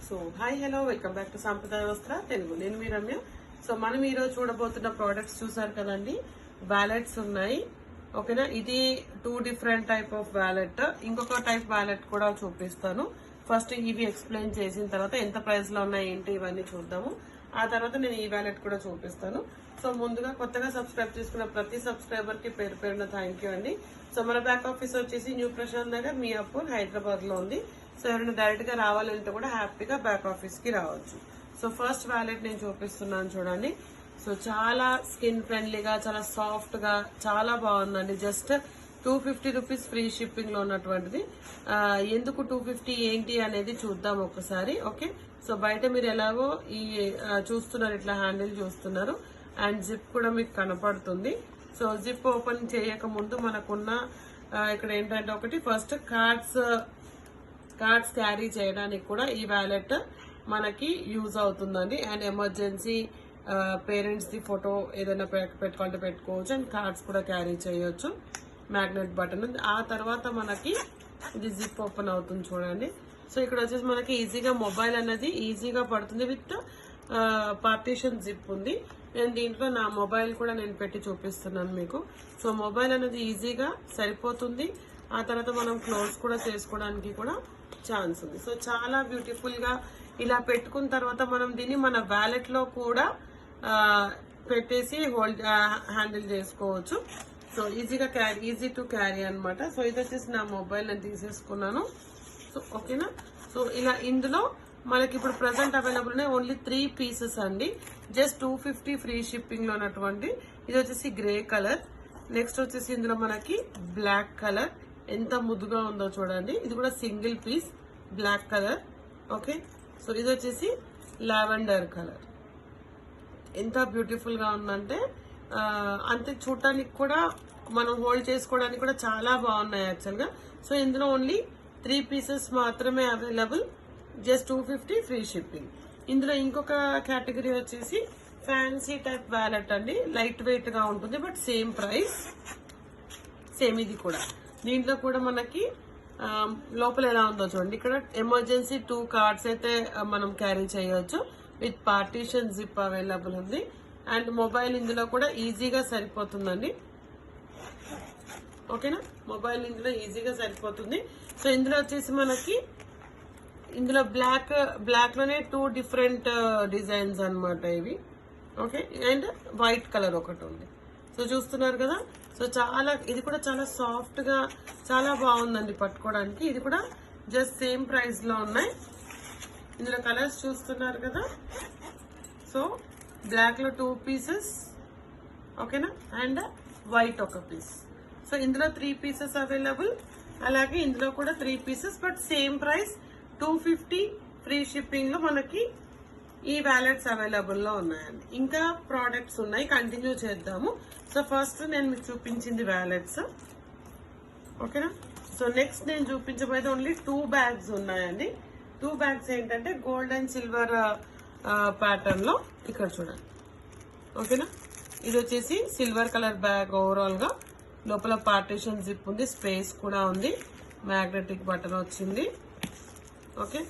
So hi hello welcome back to సాంప్రదాయ వస్త్ర తెలుగు. నేను మీ రమ్య. సో మనం ఈరోజు చూడబోతున్న ప్రోడక్ట్స్ చూసారు కదండి, వ్యాలెట్స్ ఉన్నాయి. ఓకేనా, ఇది 2 డిఫరెంట్ టైప్ ఆఫ్ వ్యాలెట్. ఇంకొక టైప్ వ్యాలెట్ కూడా చూపిస్తాను. ఫస్ట్ ఇవి ఎక్స్ప్లెయిన్ చేసిన తర్వాత ఎంత ప్రైస్ లో ఉన్నాయి ఏంటి ఇవన్నీ చూద్దాము. ఆ తర్వాత నేను ఈ వ్యాలెట్ కూడా చూపిస్తాను. సో ముందుగా కొత్తగా సబ్స్క్రైబ్ చేసుకున్న ప్రతి సబ్స్క్రైబర్ కి పేరు పేరున థ్యాంక్ యూ అండి. సో మన బ్యాక్ ఆఫీస్ వచ్చేసి న్యూ ప్రశాంత్ నగర్, మియాపూర్, హైదరాబాద్ లో ఉంది. సో ఎవరైనా డైరెక్ట్ గా రావాలంటే కూడా హ్యాపీగా బ్యాక్ ఆఫీస్ కి రావచ్చు. సో ఫస్ట్ వ్యాలెట్ నేను చూపిస్తున్నాను చూడండి. సో చాలా స్కిన్ ఫ్రెండ్లీగా, చాలా సాఫ్ట్ గా, చాలా బాగుందండి. జస్ట్ 250 రూపీస్ ఫ్రీ షిప్పింగ్ లో ఉన్నటువంటిది. ఎందుకు 250 ఏంటి అనేది చూద్దాం ఒకసారి. ఓకే, సో బయట మీరు ఎలాగో ఈ చూస్తున్నారు, ఇట్లా హ్యాండిల్ చూస్తున్నారు అండ్ జిప్ కూడా మీకు కనపడుతుంది. సో జిప్ ఓపెన్ చేయక ముందు మనకున్న ఇక్కడ ఏంటంటే ఒకటి ఫస్ట్ కార్డ్స్ క్యారీ చేయడానికి కూడా ఈ వ్యాలెట్ మనకి యూజ్ అవుతుందండి. And emergency parents the photo ఏదైనా పెట్టుకుంటే పెట్టుకోవచ్చు. అండ్ కార్డ్స్ కూడా క్యారీ చేయొచ్చు. మ్యాగ్నెట్ బటన్ ఉంది. ఆ తర్వాత మనకి ఇది జిప్ ఓపెన్ అవుతుంది చూడండి. సో ఇక్కడ వచ్చేసి మనకి ఈజీగా మొబైల్ అనేది ఈజీగా పడుతుంది. విత్ పార్టీషన్ జిప్ ఉంది. నేను దీంట్లో నా మొబైల్ కూడా నేను పెట్టి చూపిస్తున్నాను మీకు. సో మొబైల్ అనేది ఈజీగా సరిపోతుంది. ఆ తర్వాత మనం క్లోజ్ కూడా చేసుకోవడానికి కూడా ఛాన్స్ ఉంది. సో చాలా బ్యూటిఫుల్ గా ఇలా పెట్టుకున్న తర్వాత మనం దీన్ని మన వ్యాలెట్ లో కూడా పెట్టేసి హ్యాండిల్ చేసుకోవచ్చు. సో ఈజీ టు క్యారీ అనమాట. సో ఇది వచ్చేసి నా మొబైల్ నేను తీసేసుకున్నాను. సో ఓకేనా. సో ఇలా ఇందులో మనకి ఇప్పుడు ప్రెసెంట్ అవైలబుల్ ఉన్నాయి ఓన్లీ 3 పీసెస్ అండి. జస్ట్ 250 ఫ్రీ షిప్పింగ్ లో ఉన్నటువంటి. ఇది వచ్చేసి గ్రే కలర్. నెక్స్ట్ వచ్చేసి ఇందులో మనకి బ్లాక్ కలర్, ఎంత ముద్దుగా ఉందో చూడండి. ఇది కూడా single piece black colour. Okay, so ఇది వచ్చేసి లావెండర్ కలర్. ఎంత బ్యూటిఫుల్ గా ఉందంటే అంతే చూడటానికి కూడా మనం హోల్డ్ చేసుకోవడానికి కూడా చాలా బాగున్నాయి యాక్చువల్ గా. సో ఇందులో ఓన్లీ 3 పీసెస్ మాత్రమే అవైలబుల్. Just 250 free shipping. ఇందులో ఇంకొక కేటగిరీ వచ్చేసి ఫ్యాన్సీ టైప్ వ్యాలెట్ అండి. లైట్ వెయిట్ గా ఉంటుంది బట్ సేమ్ ప్రైస్, సేమ్ ఇది కూడా. దీంట్లో కూడా మనకి లోపల ఎలా ఉందో చూడండి. ఇక్కడ ఎమర్జెన్సీ 2 కార్డ్స్ అయితే మనం క్యారీ చేయొచ్చు. విత్ పార్టీషన్ జిప్ అవైలబుల్ ఉంది. అండ్ మొబైల్ ఇందులో కూడా ఈజీగా సరిపోతుందండి. ఓకేనా, మొబైల్ ఇందులో ఈజీగా సరిపోతుంది. సో ఇందులో వచ్చేసి మనకి ఇందులో బ్లాక్ లోనే 2 డిఫరెంట్ డిజైన్స్ అన్నమాట ఇవి. ఓకే, అండ్ వైట్ కలర్ ఒకటి ఉంది. సో చూస్తున్నారు కదా. సో ఇది కూడా చాలా సాఫ్ట్ గా చాలా బాగుందండి పట్టుకోవడానికి. ఇది కూడా జస్ట్ సేమ్ ప్రైస్ లో ఉన్నాయి. ఇందులో కలర్స్ చూస్తున్నారు కదా. సో బ్లాక్ లో 2 పీసెస్, ఓకేనా, అండ్ వైట్ ఒక పీస్. సో ఇందులో 3 పీసెస్ అవైలబుల్. అలాగే ఇందులో కూడా 3 pieces but same price 250 free shipping లో మనకి ఈ వ్యాలెట్స్ అవైలబుల్ లో ఉన్నాయండి. ఇంకా ప్రోడక్ట్స్ ఉన్నాయి, కంటిన్యూ చేద్దాము. సో ఫస్ట్ నేను మీకు చూపించింది వ్యాలెట్స్. ఓకేనా. సో నెక్స్ట్ నేను చూపించబోయేది ఓన్లీ 2 బ్యాగ్స్ ఉన్నాయండి. 2 బ్యాగ్స్ ఏంటంటే గోల్డ్ అండ్ సిల్వర్ ప్యాటర్న్ లో. ఇక్కడ చూడండి. ఓకేనా, ఇది వచ్చేసి సిల్వర్ కలర్ బ్యాగ్. ఓవరాల్ గా లోపల పార్టీషన్ జిప్ ఉంది, స్పేస్ కూడా ఉంది, మ్యాగ్నెటిక్ బటన్ వచ్చింది. ఓకే,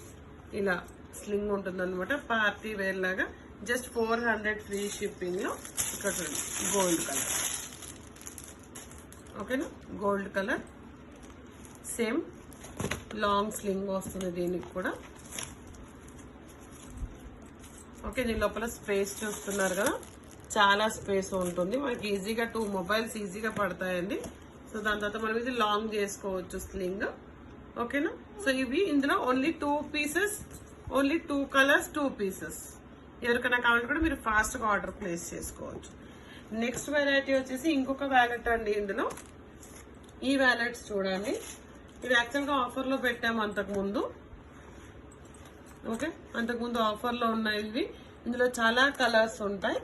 ఇలా స్లింగ్ ఉంటుంది అనమాట. పార్టీ వేర్ లాగా. జస్ట్ 400 ఫ్రీ షిప్పింగ్ లో. ఇక్కడ చూడండి, గోల్డ్ కలర్. ఓకేనా, gold colour same long sling వస్తుంది దీనికి కూడా. ఓకే, దీని లోపల స్పేస్ చూస్తున్నారు కదా, చాలా స్పేస్ ఉంటుంది. మనకి ఈజీగా 2 మొబైల్స్ ఈజీగా పడతాయండి. సో దాని తర్వాత మనం ఇది లాంగ్ చేసుకోవచ్చు స్లింగ్. ఓకేనా. సో ఇవి ఇందులో only 2 pieces, only 2 colours, 2 pieces. ఎవరికైనా కావాలంటే కూడా మీరు ఫాస్ట్ గా ఆర్డర్ ప్లేస్ చేసుకోవచ్చు. నెక్స్ట్ వెరైటీ వచ్చేసి ఇంకొక వ్యాలెట్ అండి. ఇందులో ఈ వ్యాలెట్స్ చూడండి. ఇది యాక్చువల్ గా ఆఫర్ లో పెట్టాము అంతకుముందు. ఓకే, అంతకుముందు ఆఫర్ లో ఉన్నాయి ఇవి. ఇందులో చాలా కలర్స్ ఉంటాయి.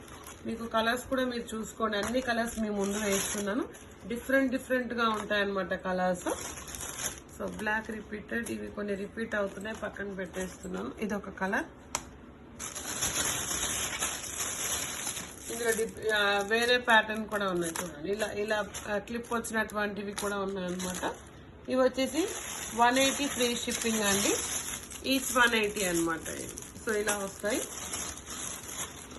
మీకు కలర్స్ కూడా మీరు చూసుకోండి. అన్ని కలర్స్ మీ ముందు వేస్తున్నాను. డిఫరెంట్ గా ఉంటాయి అన్నమాట కలర్స్. సో బ్లాక్ రిపీటెడ్, ఇవి కొన్ని రిపీట్ అవుతున్నాయి, పక్కన పెట్టేస్తున్నాను. ఇది ఒక కలర్. ఇందులో వేరే ప్యాటర్న్ కూడా ఉన్నాయి చూడండి. ఇలా క్లిప్ వచ్చినటువంటివి కూడా ఉన్నాయి అన్నమాట. ఇవి వచ్చేసి 180 ఫ్రీ షిప్పింగ్ అండి. ఈచ్ 180 అనమాట. సో ఇలా వస్తాయి.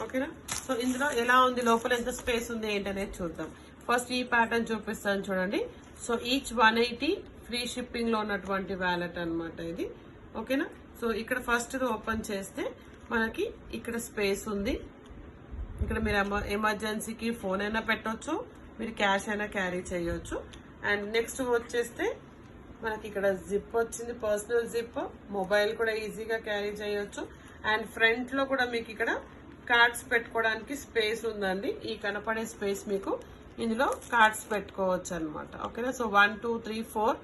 ఓకేనా. సో ఇందులో ఎలా ఉంది, లోపల ఎంత స్పేస్ ఉంది ఏంటనేది చూద్దాం. ఫస్ట్ ఈ ప్యాటర్న్ చూపిస్తాను చూడండి. సో ఈచ్ 180 ఫ్రీ షిప్పింగ్ లో ఉన్నటువంటి వ్యాలెట్ అనమాట ఇది. ఓకేనా. సో ఇక్కడ ఫస్ట్ ఓపెన్ చేస్తే మనకి ఇక్కడ స్పేస్ ఉంది. ఇక్కడ మీరు ఎమర్జెన్సీకి ఫోన్ అయినా పెట్టొచ్చు, మీరు క్యాష్ అయినా క్యారీ చేయొచ్చు. అండ్ నెక్స్ట్ వచ్చేస్తే మనకి ఇక్కడ జిప్ వచ్చింది, పర్సనల్ జిప్. మొబైల్ కూడా ఈజీగా క్యారీ చేయొచ్చు. అండ్ ఫ్రంట్ లో కూడా మీకు ఇక్కడ కార్డ్స్ పెట్టుకోవడానికి స్పేస్ ఉందండి. ఈ కనపడే స్పేస్ మీకు ఇందులో కార్డ్స్ పెట్టుకోవచ్చు అనమాట. ఓకేనా. సో 1 2 3 4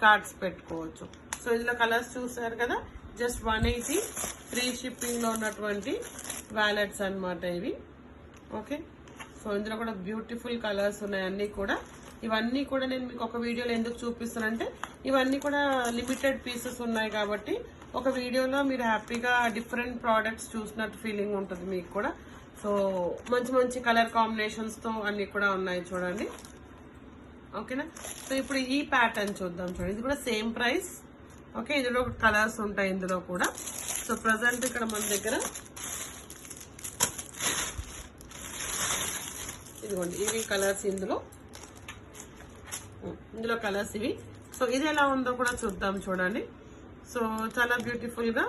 కార్డ్స్ పెట్టుకోవచ్చు. సో ఇందులో కలర్స్ చూసారు కదా, జస్ట్ 180 ఫ్రీ షిప్పింగ్ లో ఉన్నటువంటి వ్యాలెట్స్ అనమాట ఇవి. ఓకే. సో ఇందులో కూడా బ్యూటిఫుల్ కలర్స్ ఉన్నాయి అన్ని కూడా. ఇవన్నీ కూడా నేను మీకు ఒక వీడియోలో ఎందుకు చూపిస్తానంటే ఇవన్నీ కూడా లిమిటెడ్ పీసెస్ ఉన్నాయి కాబట్టి ఒక వీడియోలో మీరు హ్యాపీగా డిఫరెంట్ ప్రోడక్ట్స్ చూసినట్టు ఫీలింగ్ ఉంటుంది మీకు కూడా. సో మంచి మంచి కలర్ కాంబినేషన్స్ తో అన్ని కూడా ఉన్నాయి చూడండి. ఓకేనా. సో ఇప్పుడు ఈ ప్యాటర్న్ చూద్దాం చూడండి. ఇది కూడా సేమ్ ప్రైస్. ఓకే. ఇందులో కలర్స్ ఉంటాయి ఇందులో కూడా. సో ప్రజెంట్ ఇక్కడ మన దగ్గర ఇదిగోండి ఇవి కలర్స్ ఇందులో కలర్స్ ఇవి. సో ఇది ఎలా ఉందో కూడా చూద్దాం చూడండి. సో చాలా బ్యూటిఫుల్ గా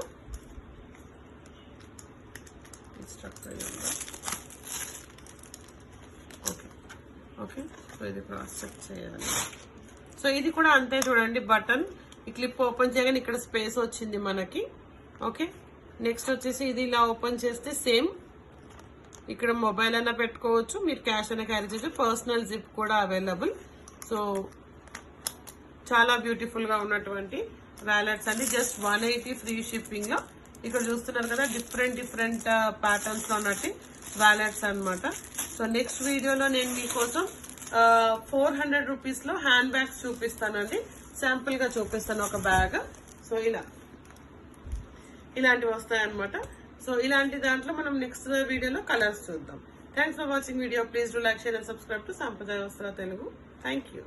ఓకే. సో ఇది క్రాస్ చెక్ చేయాలి. సో ఇది కూడా అంతే చూడండి. బటన్ ఈ క్లిప్ ఓపెన్ చేయగానే ఇక్కడ స్పేస్ వచ్చింది మనకి. ఓకే. నెక్స్ట్ వచ్చేసి ఇది ఇలా ఓపెన్ చేస్తే సేమ్ ఇక్కడ మొబైల్ అయినా పెట్టుకోవచ్చు, మీరు క్యాష్ అయినా క్యారీ చేయొచ్చు. పర్సనల్ జిప్ కూడా అవైలబుల్. సో చాలా బ్యూటిఫుల్ గా ఉన్నటువంటి వ్యాలెట్స్ అండి. జస్ట్ 180 ఫ్రీ షిప్పింగ్ లో. ఇక్కడ చూస్తున్నారు కదా డిఫరెంట్ ప్యాటర్న్స్ లో ఉన్నట్టు వ్యాలెట్స్ అనమాట. సో నెక్స్ట్ వీడియోలో నేను మీకోసం 400 రూపీస్ లో హ్యాండ్ బ్యాగ్స్ చూపిస్తానండి. శాంపుల్ గా చూపిస్తాను ఒక బ్యాగ్. సో ఇలాంటివి వస్తాయన్నమాట. సో ఇలాంటి దాంట్లో మనం నెక్స్ట్ వీడియోలో కలర్స్ చూద్దాం. Thanks for watching video. Please do like, share and subscribe to సాంప్రదాయ వస్త్ర తెలుగు. Thank you.